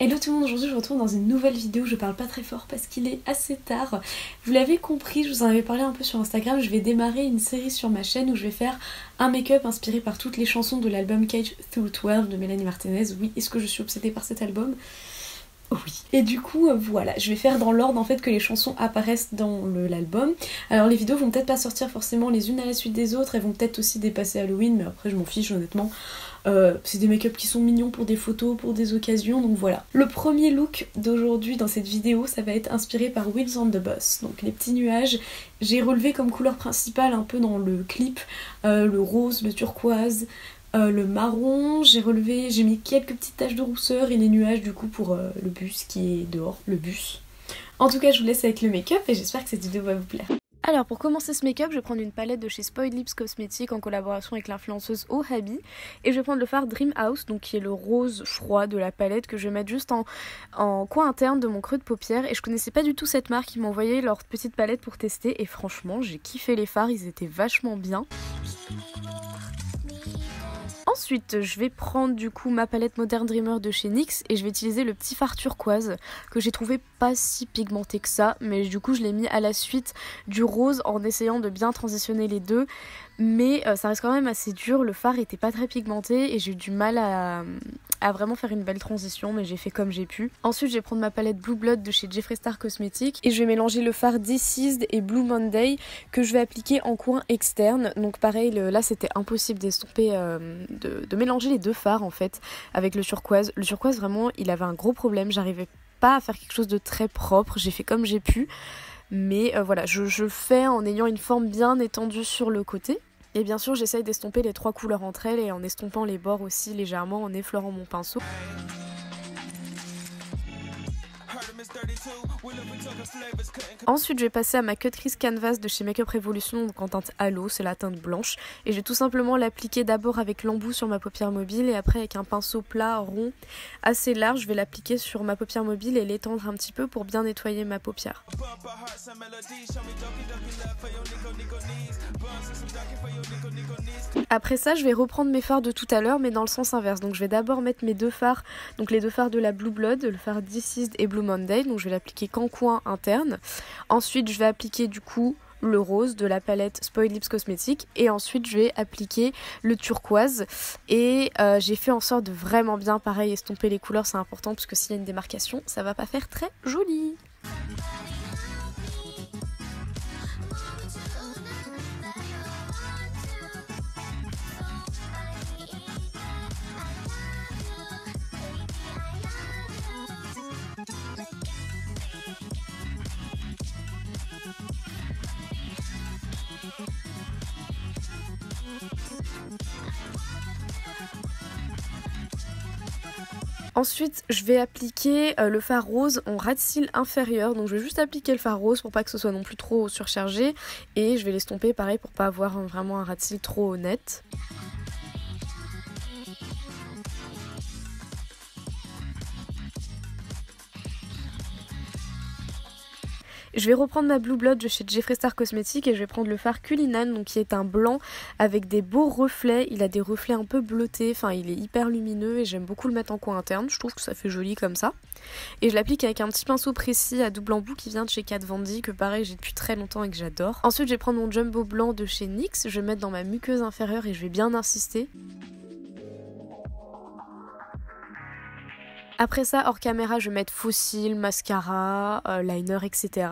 Hello tout le monde, aujourd'hui je vous retrouve dans une nouvelle vidéo, je parle pas très fort parce qu'il est assez tard. Vous l'avez compris, je vous en avais parlé un peu sur Instagram, je vais démarrer une série sur ma chaîne où je vais faire un make-up inspiré par toutes les chansons de l'album Cage Through 12 de Mélanie Martinez. Oui, est-ce que je suis obsédée par cet album ? Oui. Et du coup, voilà, je vais faire dans l'ordre en fait que les chansons apparaissent dans l'album. Alors les vidéos vont peut-être pas sortir forcément les unes à la suite des autres, elles vont peut-être aussi dépasser Halloween, mais après je m'en fiche honnêtement. C'est des make-up qui sont mignons pour des photos, pour des occasions, donc voilà. Le premier look d'aujourd'hui dans cette vidéo, ça va être inspiré par Wheels on the Bus, donc les petits nuages. J'ai relevé comme couleur principale un peu dans le clip le rose, le turquoise, le marron. J'ai mis quelques petites taches de rousseur et les nuages du coup pour le bus qui est dehors, le bus. En tout cas, je vous laisse avec le make-up et j'espère que cette vidéo va vous plaire. Alors pour commencer ce make-up, je vais prendre une palette de chez Spoiled Lips Cosmetics en collaboration avec l'influenceuse Oh Habi. Et je vais prendre le fard Dream House, donc qui est le rose froid de la palette que je vais mettre juste en coin interne de mon creux de paupière. Et je connaissais pas du tout cette marque, ils m'ont envoyé leur petite palette pour tester. Et franchement, j'ai kiffé les fards, ils étaient vachement bien. Ensuite, je vais prendre du coup ma palette Modern Dreamer de chez NYX et je vais utiliser le petit fard turquoise que j'ai trouvé pas si pigmenté que ça, mais du coup je l'ai mis à la suite du rose en essayant de bien transitionner les deux. Mais ça reste quand même assez dur, le fard était pas très pigmenté et j'ai eu du mal à vraiment faire une belle transition, mais j'ai fait comme j'ai pu. Ensuite je vais prendre ma palette Blue Blood de chez Jeffree Star Cosmetics et je vais mélanger le fard Deceased et Blue Monday que je vais appliquer en coin externe. Donc pareil, là c'était impossible d'estomper, de mélanger les deux fards en fait avec le turquoise. Le turquoise vraiment il avait un gros problème, j'arrivais pas à faire quelque chose de très propre, j'ai fait comme j'ai pu. Mais voilà, je fais en ayant une forme bien étendue sur le côté. Et bien sûr j'essaye d'estomper les trois couleurs entre elles et en estompant les bords aussi légèrement en effleurant mon pinceau. Ensuite je vais passer à ma Cut Crease Canvas de chez Makeup Revolution, donc en teinte halo, c'est la teinte blanche. Et je vais tout simplement l'appliquer d'abord avec l'embout sur ma paupière mobile et après avec un pinceau plat rond assez large, je vais l'appliquer sur ma paupière mobile et l'étendre un petit peu pour bien nettoyer ma paupière. Après ça je vais reprendre mes fards de tout à l'heure mais dans le sens inverse, donc je vais d'abord mettre mes deux fards, donc les deux fards de la Blue Blood, le fard Deceased et Blue Monday, donc je vais l'appliquer qu'en coin interne. Ensuite je vais appliquer du coup le rose de la palette Spoiled Lips Cosmetics et ensuite je vais appliquer le turquoise et j'ai fait en sorte de vraiment bien pareil estomper les couleurs, c'est important parce que s'il y a une démarcation ça va pas faire très joli. Ensuite je vais appliquer le fard rose en ras de cils inférieur, donc je vais juste appliquer le fard rose pour pas que ce soit non plus trop surchargé et je vais l'estomper pareil pour pas avoir vraiment un ras de cils trop net. Je vais reprendre ma Blue Blood de chez Jeffree Star Cosmetics et je vais prendre le fard Cullinan, donc qui est un blanc avec des beaux reflets. Il a des reflets un peu bleutés, enfin il est hyper lumineux et j'aime beaucoup le mettre en coin interne. Je trouve que ça fait joli comme ça. Et je l'applique avec un petit pinceau précis à double embout qui vient de chez Kat Von D, que pareil j'ai depuis très longtemps et que j'adore. Ensuite je vais prendre mon Jumbo blanc de chez NYX, je vais le mettre dans ma muqueuse inférieure et je vais bien insister. Après ça, hors caméra, je vais mettre faux cils, mascara, liner, etc.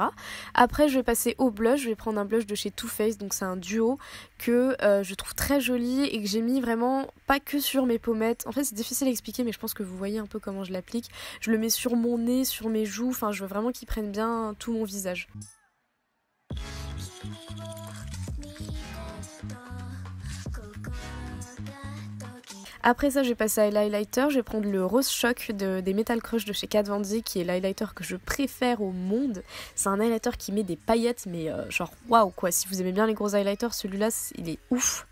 Après, je vais passer au blush. Je vais prendre un blush de chez Too Faced, donc c'est un duo que je trouve très joli et que j'ai mis vraiment pas que sur mes pommettes. En fait, c'est difficile à expliquer, mais je pense que vous voyez un peu comment je l'applique. Je le mets sur mon nez, sur mes joues, enfin, je veux vraiment qu'il prenne bien tout mon visage. Après ça je vais passer à l'highlighter, je vais prendre le Rose Shock des Metal Crush de chez Kat Von D qui est l'highlighter que je préfère au monde. C'est un highlighter qui met des paillettes mais genre waouh quoi, si vous aimez bien les gros highlighters, celui-là il est ouf.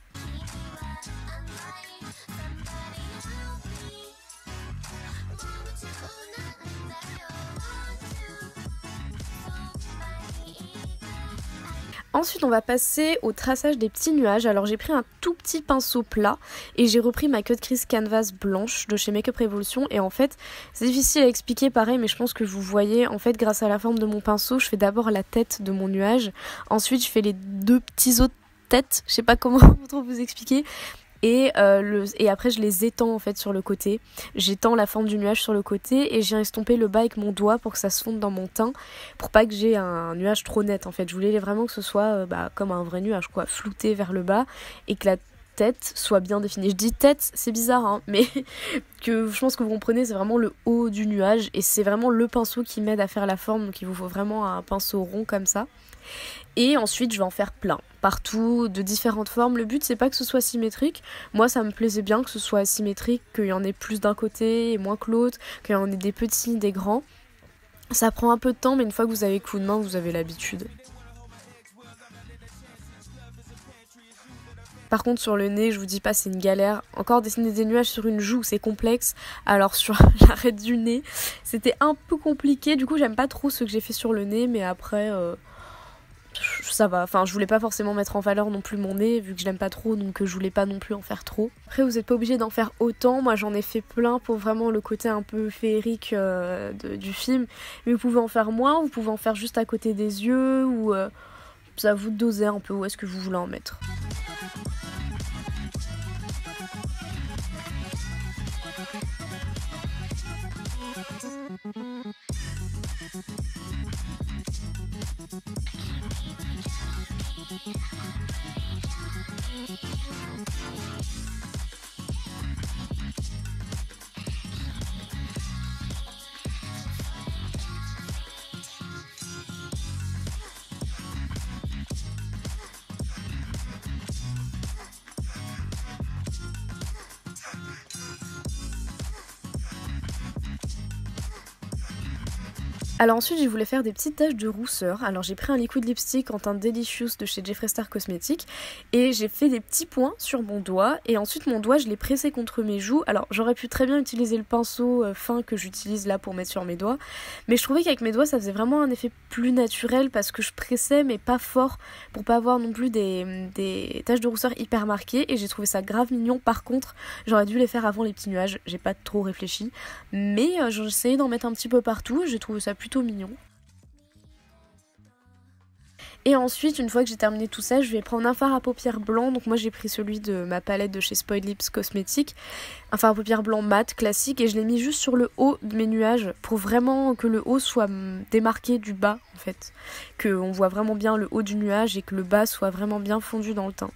Ensuite on va passer au traçage des petits nuages. Alors j'ai pris un tout petit pinceau plat et j'ai repris ma Cut Crease Canvas blanche de chez Makeup Revolution, et en fait c'est difficile à expliquer pareil, mais je pense que vous voyez, en fait grâce à la forme de mon pinceau je fais d'abord la tête de mon nuage, ensuite je fais les deux petits autres têtes, je sais pas comment trop vous expliquer. Et après je les étends en fait sur le côté, j'étends la forme du nuage sur le côté et j'ai estompé le bas avec mon doigt pour que ça se fonde dans mon teint, pour pas que j'ai un nuage trop net en fait. Je voulais vraiment que ce soit comme un vrai nuage quoi, flouté vers le bas et que la tête soit bien définie. Je dis tête, c'est bizarre hein, mais que je pense que vous comprenez, c'est vraiment le haut du nuage et c'est vraiment le pinceau qui m'aide à faire la forme, donc il vous faut vraiment un pinceau rond comme ça. Et ensuite je vais en faire plein, partout, de différentes formes. Le but c'est pas que ce soit symétrique, moi ça me plaisait bien que ce soit asymétrique, qu'il y en ait plus d'un côté et moins que l'autre, qu'il y en ait des petits, des grands. Ça prend un peu de temps mais une fois que vous avez coup de main vous avez l'habitude. Par contre sur le nez, je vous dis pas, c'est une galère. Encore dessiner des nuages sur une joue, c'est complexe. Alors sur l'arête du nez, c'était un peu compliqué. Du coup j'aime pas trop ce que j'ai fait sur le nez, mais après ça va. Enfin je voulais pas forcément mettre en valeur non plus mon nez, vu que je l'aime pas trop, donc je voulais pas non plus en faire trop. Après vous êtes pas obligé d'en faire autant, moi j'en ai fait plein pour vraiment le côté un peu féerique du film. Mais vous pouvez en faire moins, vous pouvez en faire juste à côté des yeux, ou c'est à vous de doser un peu où est-ce que vous voulez en mettre. Alors ensuite je voulais faire des petites taches de rousseur, alors j'ai pris un liquid lipstick en teinte Delicious de chez Jeffree Star Cosmetics et j'ai fait des petits points sur mon doigt, et ensuite mon doigt je l'ai pressé contre mes joues. Alors j'aurais pu très bien utiliser le pinceau fin que j'utilise là pour mettre sur mes doigts, mais je trouvais qu'avec mes doigts ça faisait vraiment un effet plus naturel parce que je pressais mais pas fort pour pas avoir non plus des taches de rousseur hyper marquées, et j'ai trouvé ça grave mignon. Par contre j'aurais dû les faire avant les petits nuages, j'ai pas trop réfléchi, mais j'ai essayé d'en mettre un petit peu partout et j'ai trouvé ça plutôt mignon. Et ensuite, une fois que j'ai terminé tout ça, je vais prendre un fard à paupières blanc. Donc moi j'ai pris celui de ma palette de chez Spoiled Lips Cosmetics, un fard à paupières blanc mat classique, et je l'ai mis juste sur le haut de mes nuages pour vraiment que le haut soit démarqué du bas en fait, qu'on voit vraiment bien le haut du nuage et que le bas soit vraiment bien fondu dans le teint.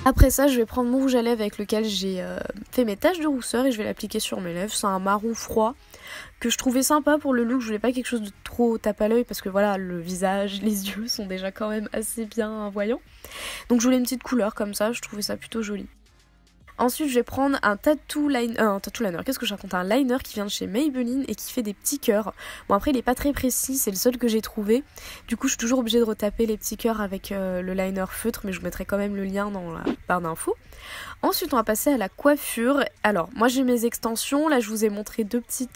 Après ça, je vais prendre mon rouge à lèvres avec lequel j'ai fait mes taches de rousseur et je vais l'appliquer sur mes lèvres. C'est un marron froid que je trouvais sympa pour le look. Je voulais pas quelque chose de trop tape à l'œil parce que voilà, le visage, les yeux sont déjà quand même assez bien voyants. Donc je voulais une petite couleur comme ça, je trouvais ça plutôt joli. Ensuite, je vais prendre un tattoo liner, qu'est-ce que je raconte, un liner qui vient de chez Maybelline et qui fait des petits cœurs. Bon après il est pas très précis, c'est le seul que j'ai trouvé. Du coup je suis toujours obligée de retaper les petits cœurs avec le liner feutre, mais je vous mettrai quand même le lien dans la barre d'infos. Ensuite on va passer à la coiffure. Alors moi j'ai mes extensions, là je vous ai montré deux petits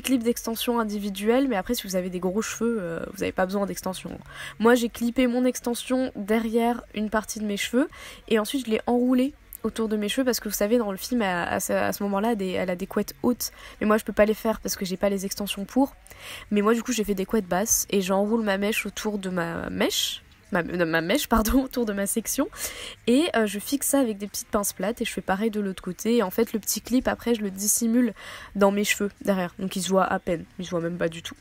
clips d'extension individuels, mais après si vous avez des gros cheveux, vous n'avez pas besoin d'extension. Moi j'ai clippé mon extension derrière une partie de mes cheveux et ensuite je l'ai enroulée autour de mes cheveux parce que vous savez dans le film à ce moment-là elle a des couettes hautes, mais moi je peux pas les faire parce que j'ai pas les extensions pour. Mais moi du coup j'ai fait des couettes basses et j'enroule ma mèche autour de ma mèche autour de ma section, et je fixe ça avec des petites pinces plates et je fais pareil de l'autre côté. Et en fait le petit clip après je le dissimule dans mes cheveux derrière, donc il se voit à peine, il se voit même pas du tout.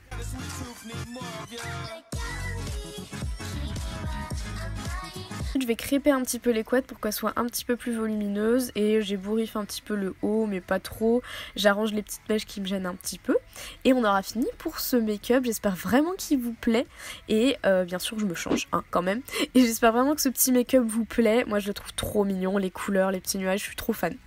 Je vais crêper un petit peu les couettes pour qu'elles soient un petit peu plus volumineuses, et j'ébouriffe un petit peu le haut mais pas trop, j'arrange les petites mèches qui me gênent un petit peu, et on aura fini pour ce make-up. J'espère vraiment qu'il vous plaît, et bien sûr je me change quand même, et j'espère vraiment que ce petit make-up vous plaît. Moi je le trouve trop mignon, les couleurs, les petits nuages, je suis trop fan.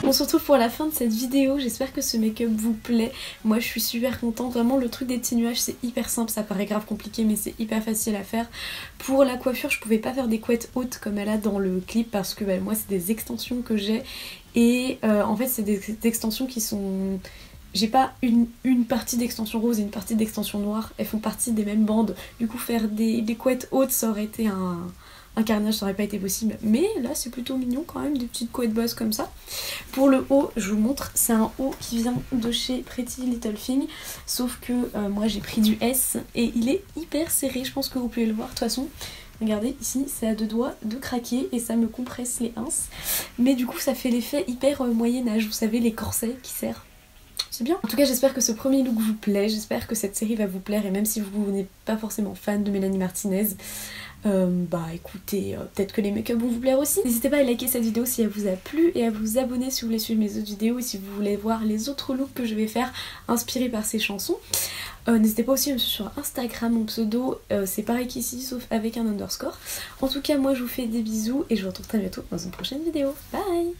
On se retrouve pour la fin de cette vidéo, j'espère que ce make-up vous plaît. Moi je suis super contente, vraiment le truc des petits nuages c'est hyper simple, ça paraît grave compliqué mais c'est hyper facile à faire. Pour la coiffure je pouvais pas faire des couettes hautes comme elle a dans le clip parce que moi c'est des extensions que j'ai et en fait c'est des extensions qui sont... J'ai pas une partie d'extension rose et une partie d'extension noire, elles font partie des mêmes bandes, du coup faire des couettes hautes ça aurait été un carnage, ça aurait pas été possible, mais là c'est plutôt mignon quand même, des petites couettes bosses comme ça. Pour le haut, je vous montre, c'est un haut qui vient de chez Pretty Little Thing, sauf que moi j'ai pris du S et il est hyper serré, je pense que vous pouvez le voir de toute façon. Regardez, ici c'est à deux doigts de craquer et ça me compresse les ins, mais du coup ça fait l'effet hyper moyen-âge, vous savez les corsets qui serrent. C'est bien. En tout cas j'espère que ce premier look vous plaît, j'espère que cette série va vous plaire et même si vous n'êtes pas forcément fan de Mélanie Martinez, bah écoutez, peut-être que les make-up vont vous plaire aussi. N'hésitez pas à liker cette vidéo si elle vous a plu et à vous abonner si vous voulez suivre mes autres vidéos et si vous voulez voir les autres looks que je vais faire inspirés par ces chansons. N'hésitez pas aussi à me suivre sur Instagram, mon pseudo c'est pareil qu'ici sauf avec un underscore. En tout cas moi je vous fais des bisous et je vous retrouve très bientôt dans une prochaine vidéo. Bye!